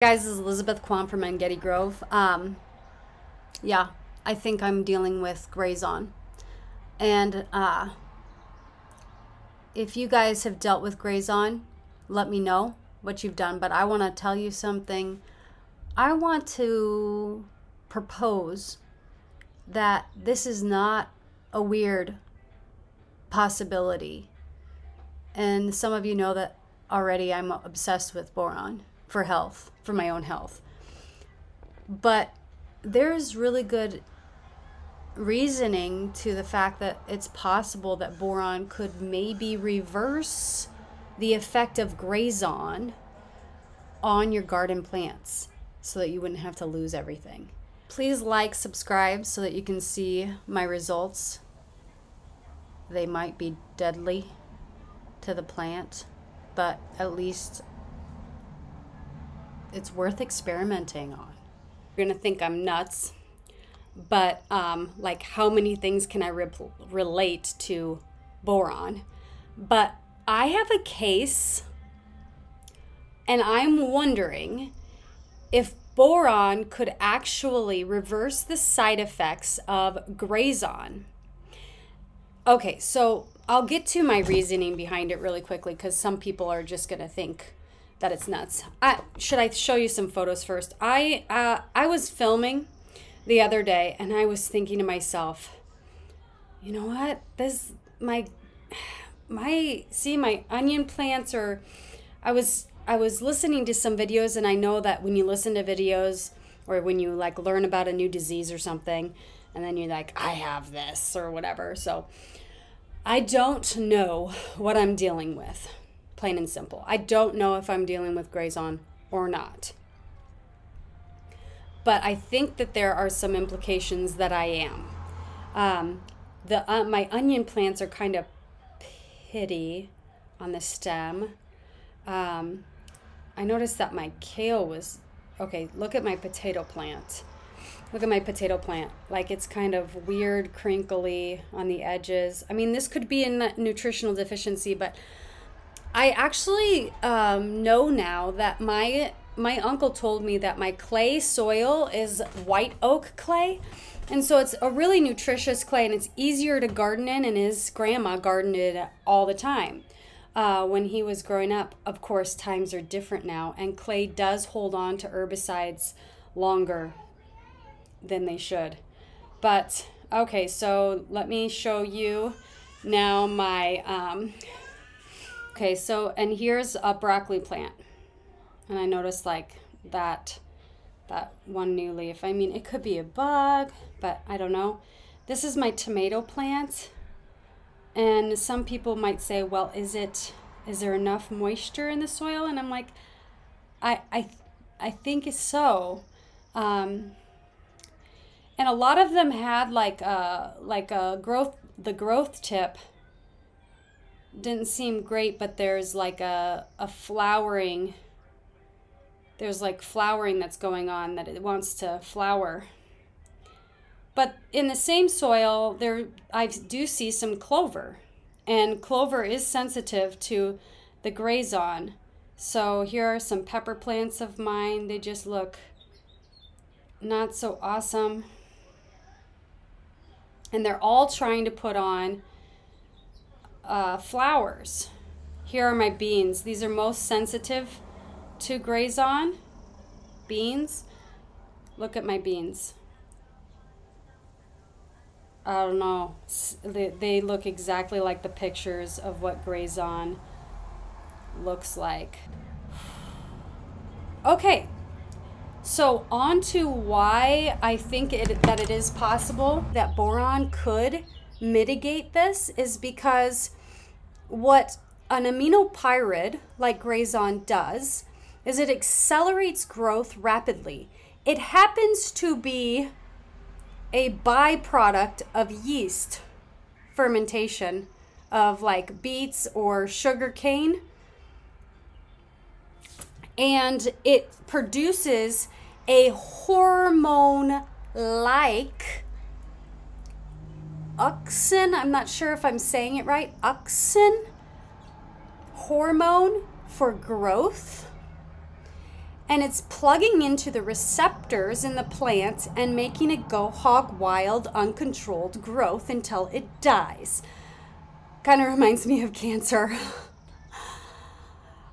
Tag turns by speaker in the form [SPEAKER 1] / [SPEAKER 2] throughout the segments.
[SPEAKER 1] Guys, this is Elizabeth Kwan from Getty Grove. Yeah, I think I'm dealing with Grazon. And if you guys have dealt with Grazon, let me know what you've done. But I want to tell you something. I want to propose that this is not a weird possibility. And some of you know that already I'm obsessed with boron for health, for my own health. But there's really good reasoning to the fact that it's possible that boron could maybe reverse the effect of Grazon on your garden plants so that you wouldn't have to lose everything. Please like, subscribe so that you can see my results. They might be deadly to the plant, but at least it's worth experimenting on. You're gonna think I'm nuts, but like how many things can I relate to boron? But I have a case and I'm wondering if boron could actually reverse the side effects of Grazon. Okay, so I'll get to my reasoning behind it really quickly because some people are just gonna think that it's nuts. Should I show you some photos first? I was filming the other day and I was thinking to myself, you know what? This my onion plants are. I was listening to some videos, and I know that when you listen to videos or when you like learn about a new disease or something, and then you're like, I have this or whatever. So I don't know what I'm dealing with. Plain and simple. I don't know if I'm dealing with Grazon or not. But I think that there are some implications that I am. My onion plants are kind of pitty on the stem. I noticed that my kale was, okay, look at my potato plant. Look at my potato plant. Like it's kind of weird, crinkly on the edges. I mean, this could be a nutritional deficiency, but I actually know now that my uncle told me that my clay soil is white oak clay. And so it's a really nutritious clay and it's easier to garden in, and his grandma gardened it all the time. When he was growing up, of course, times are different now, and clay does hold on to herbicides longer than they should. But, okay, so let me show you now my... Okay, so, and here's a broccoli plant. And I noticed like that one new leaf. I mean, it could be a bug, but I don't know. This is my tomato plant. And some people might say, well, is there enough moisture in the soil? And I'm like, I think it's so. And a lot of them had the growth tip didn't seem great, but there's like a flowering. There's like flowering that's going on, that it wants to flower. But in the same soil, I do see some clover, and clover is sensitive to the Grazon. So here are some pepper plants of mine. They just look not so awesome. And they're all trying to put on flowers. Here are my beans. These are most sensitive to Grazon. Beans. Look at my beans. I don't know. They look exactly like the pictures of what Grazon looks like. Okay. So on to why I think that it is possible that boron could mitigate this is because what an aminopyride like Grazon does is it accelerates growth rapidly. It happens to be a byproduct of yeast fermentation of like beets or sugar cane. And it produces a hormone like Auxin, I'm not sure if I'm saying it right, Auxin hormone for growth. and it's plugging into the receptors in the plant and making it go hog wild, uncontrolled growth until it dies. Kind of reminds me of cancer.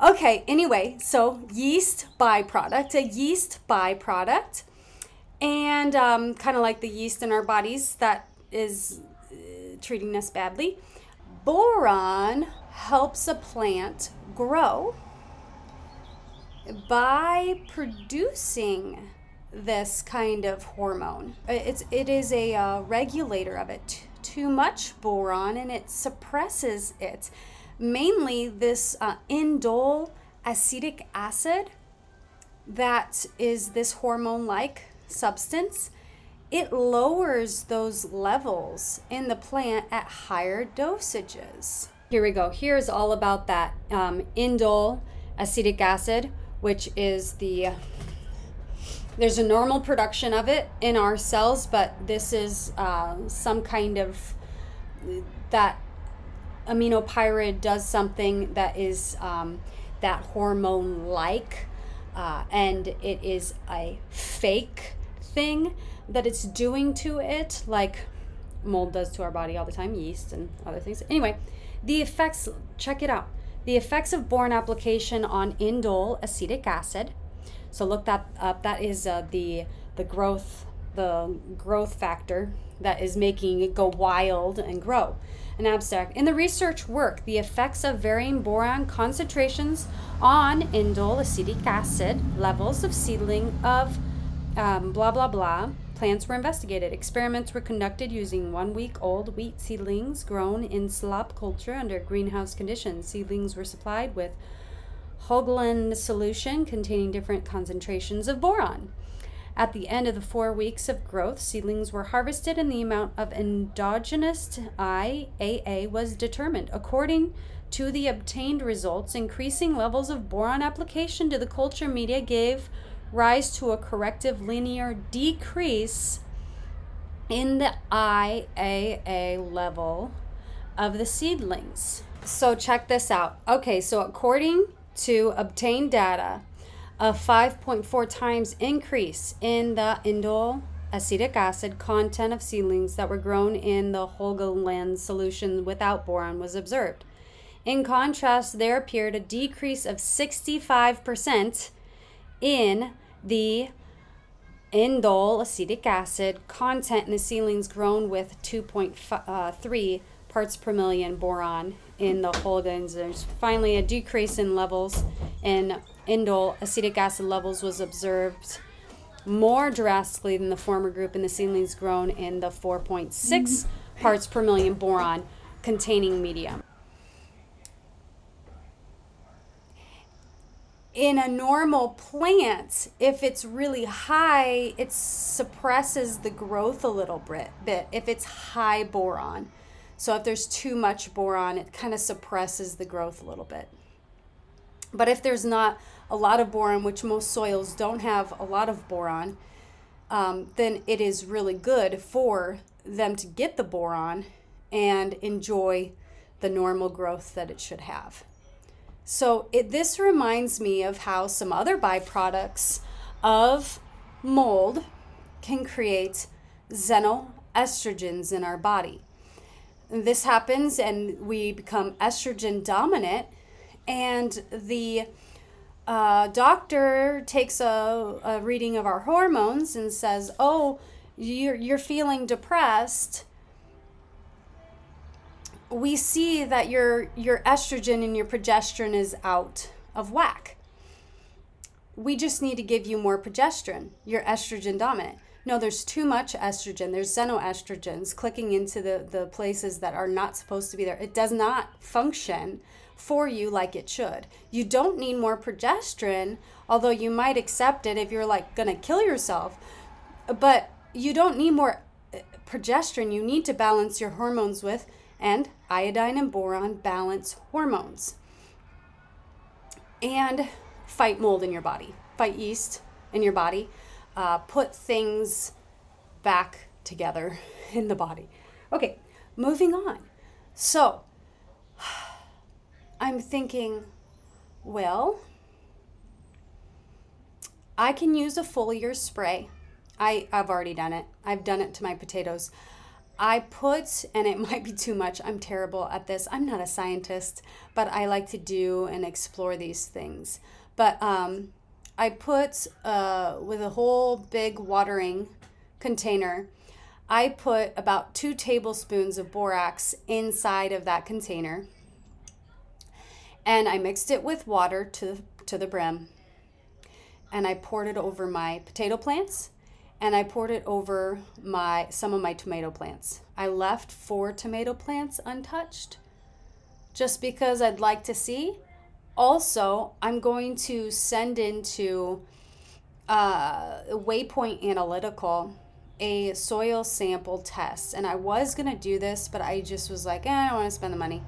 [SPEAKER 1] Okay, anyway, so yeast byproduct, a yeast byproduct, and kind of like the yeast in our bodies that is treating us badly. Boron helps a plant grow by producing this kind of hormone. It is a regulator of it. Too much boron and it suppresses it. Mainly this Indole-Aceitic Acid, that is this hormone-like substance. It lowers those levels in the plant at higher dosages. Here we go. Here's all about that Indole-Aceitic Acid, which is there's a normal production of it in our cells, but this is some kind of, that aminopyride does something that is that hormone-like, and it is a fake thing that it's doing to it, like mold does to our body all the time, yeast and other things. Anyway, the effects, check it out. The effects of boron application on Indole-Aceitic Acid. So look that up. That is the growth factor that is making it go wild and grow. An abstract. In the research work, the effects of varying boron concentrations on Indole-Aceitic Acid levels of seedling of blah blah blah plants were investigated. Experiments were conducted using 1-week-old wheat seedlings grown in slop culture under greenhouse conditions. Seedlings were supplied with Auxin solution containing different concentrations of boron. At the end of the 4 weeks of growth, seedlings were harvested and the amount of endogenous IAA was determined. According to the obtained results, increasing levels of boron application to the culture media gave rise to a corrective linear decrease in the IAA level of the seedlings. So check this out. Okay, so according to obtained data, a 5.4 times increase in the Indole-Aceitic Acid content of seedlings that were grown in the Auxin solution without boron was observed. In contrast, there appeared a decrease of 65% in the Indole-Aceitic Acid content in the seedlings grown with 2.3 parts per million boron in the Auxin. There's finally a decrease in levels in Indole-Aceitic Acid levels was observed more drastically than the former group in the seedlings grown in the 4.6 parts per million boron containing medium. In a normal plant, if it's really high, it suppresses the growth a little bit if it's high boron. So if there's too much boron, it kind of suppresses the growth a little bit. But if there's not a lot of boron, which most soils don't have a lot of boron, then it is really good for them to get the boron and enjoy the normal growth that it should have. So this reminds me of how some other byproducts of mold can create xenoestrogens in our body. This happens and we become estrogen dominant, and the doctor takes a reading of our hormones and says, oh, you're feeling depressed. We see that your estrogen and your progesterone is out of whack. We just need to give you more progesterone. You're estrogen dominant. No, there's too much estrogen. There's xenoestrogens clicking into the places that are not supposed to be there. It does not function for you like it should. You don't need more progesterone, although you might accept it if you're like gonna kill yourself. But you don't need more progesterone. You need to balance your hormones with, and iodine and boron balance hormones. And fight mold in your body. Fight yeast in your body. Put things back together in the body. Okay, moving on. So, I'm thinking, well, I can use a foliar spray. I've already done it. I've done it to my potatoes. I put, and it might be too much, I'm terrible at this. I'm not a scientist, but I like to do and explore these things. But I put, with a whole big watering container, I put about 2 tablespoons of borax inside of that container. And I mixed it with water to the brim. And I poured it over my potato plants. And I poured it over some of my tomato plants. I left 4 tomato plants untouched just because I'd like to see. Also, I'm going to send into Waypoint Analytical a soil sample test. And I was going to do this, but I just was like, I don't want to spend the money.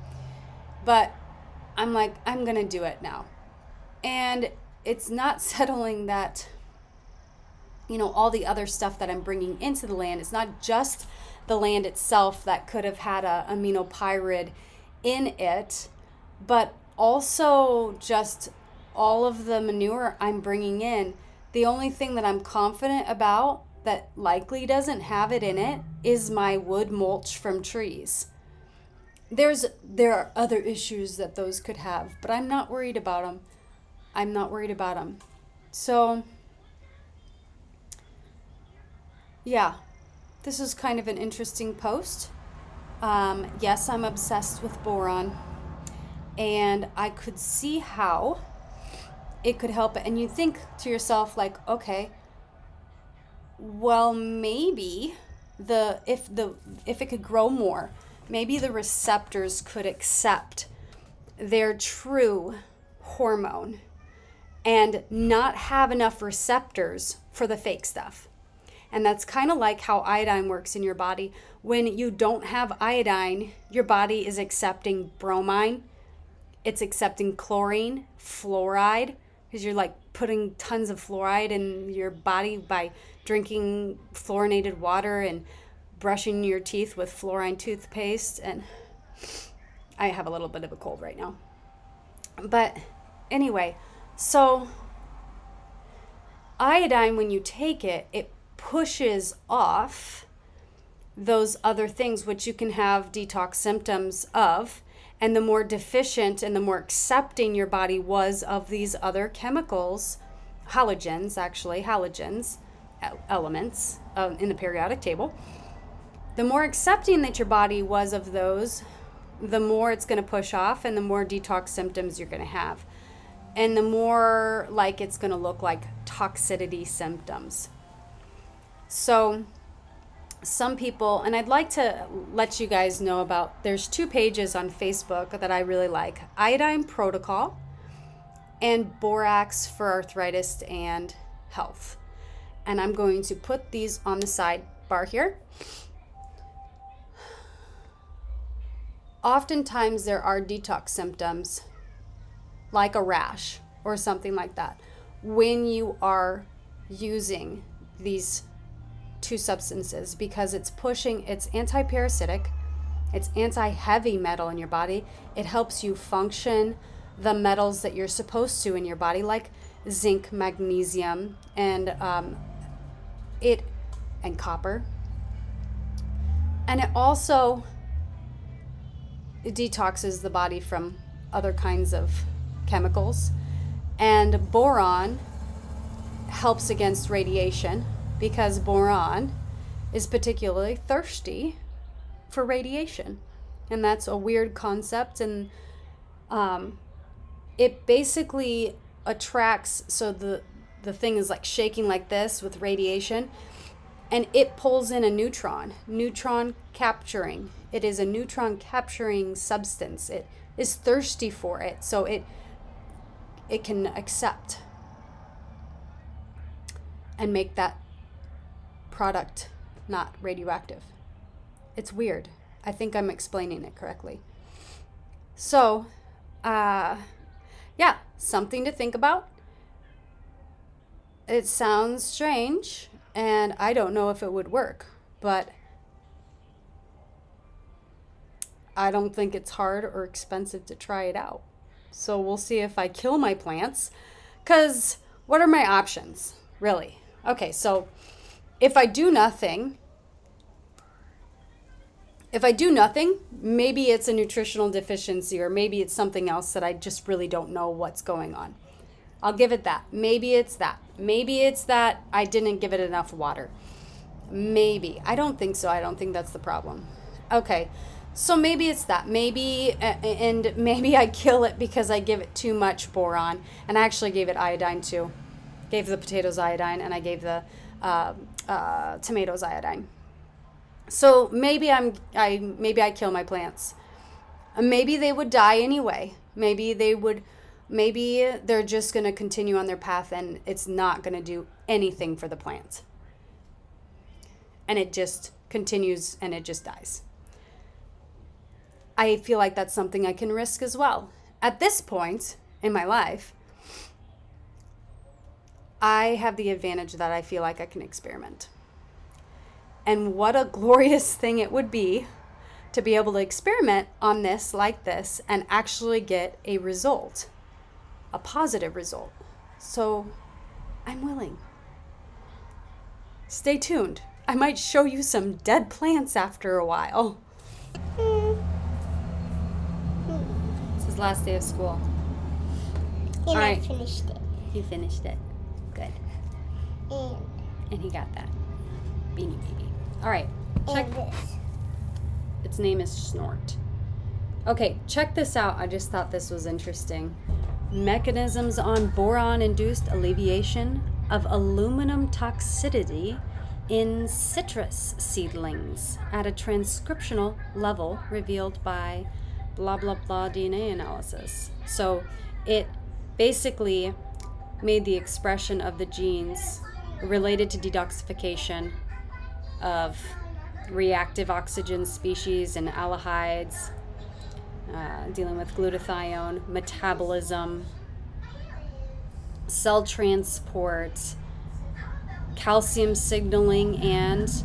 [SPEAKER 1] But I'm like, I'm going to do it now. And it's not settling that, you know, all the other stuff that I'm bringing into the land. It's not just the land itself that could have had a aminopyride in it, but also just all of the manure I'm bringing in. The only thing that I'm confident about that likely doesn't have it in it is my wood mulch from trees. There are other issues that those could have, but I'm not worried about them. I'm not worried about them. So yeah, this is kind of an interesting post. Yes, I'm obsessed with boron, and I could see how it could help it. And you think to yourself, like, okay, well, maybe if it could grow more, maybe the receptors could accept their true hormone and not have enough receptors for the fake stuff. And that's kind of like how iodine works in your body. When you don't have iodine, your body is accepting bromine. It's accepting chlorine, fluoride, because you're like putting tons of fluoride in your body by drinking fluorinated water and brushing your teeth with fluorine toothpaste. And I have a little bit of a cold right now. But anyway, so iodine, when you take it, it pushes off those other things which you can have detox symptoms of. And the more deficient and the more accepting your body was of these other chemicals, halogens, elements in the periodic table, the more accepting that your body was of those, the more it's going to push off and the more detox symptoms you're going to have. And the more like it's going to look like toxicity symptoms. So some people, and I'd like to let you guys know about, there's 2 pages on Facebook that I really like. Iodine Protocol and Borax for Arthritis and Health. And I'm going to put these on the sidebar here. Oftentimes there are detox symptoms like a rash or something like that when you are using these 2 substances, because it's anti-parasitic, it's anti-heavy metal in your body. It helps you function the metals that you're supposed to in your body, like zinc, magnesium, and copper. And it also detoxes the body from other kinds of chemicals. And boron helps against radiation, because boron is particularly thirsty for radiation. And that's a weird concept. And it basically attracts, so the thing is like shaking like this with radiation, and it pulls in a neutron capturing. It is a neutron capturing substance. It is thirsty for it, so it can accept and make that product not radioactive. It's weird. I think I'm explaining it correctly. So, yeah, something to think about. It sounds strange, and I don't know if it would work, but I don't think it's hard or expensive to try it out. So we'll see if I kill my plants, because what are my options? really. Okay, so if I do nothing, maybe it's a nutritional deficiency, or maybe it's something else that I just really don't know what's going on. I'll give it that. Maybe it's that. Maybe it's that I didn't give it enough water. Maybe. I don't think so. I don't think that's the problem. Okay, so maybe it's that. Maybe, and maybe I kill it because I give it too much boron. And I actually gave it iodine too. Gave the potatoes iodine, and I gave the tomatoes iodine. So maybe I kill my plants. Maybe they would die anyway. Maybe they're just going to continue on their path, and it's not going to do anything for the plant. And it just continues and it just dies. I feel like that's something I can risk as well. At this point in my life, I have the advantage that I feel like I can experiment. And what a glorious thing it would be to be able to experiment on this like this and actually get a result, a positive result. So I'm willing. Stay tuned. I might show you some dead plants after a while. It's his last day of school.
[SPEAKER 2] And I finished it.
[SPEAKER 1] You finished it. Good. And he got that. Beanie Baby. All right. Check
[SPEAKER 2] this.
[SPEAKER 1] Its name is Snort. Okay, check this out. I just thought this was interesting. Mechanisms on boron-induced alleviation of aluminum toxicity in citrus seedlings at a transcriptional level revealed by blah, blah, blah DNA analysis. So it basically made the expression of the genes related to detoxification of reactive oxygen species and aldehydes, dealing with glutathione, metabolism, cell transport, calcium signaling, and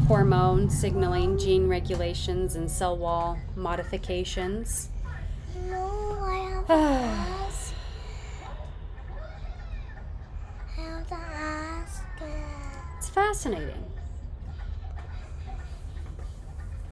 [SPEAKER 1] hormone signaling, gene regulations, and cell wall modifications.
[SPEAKER 2] No, I have to ask.
[SPEAKER 1] It's fascinating.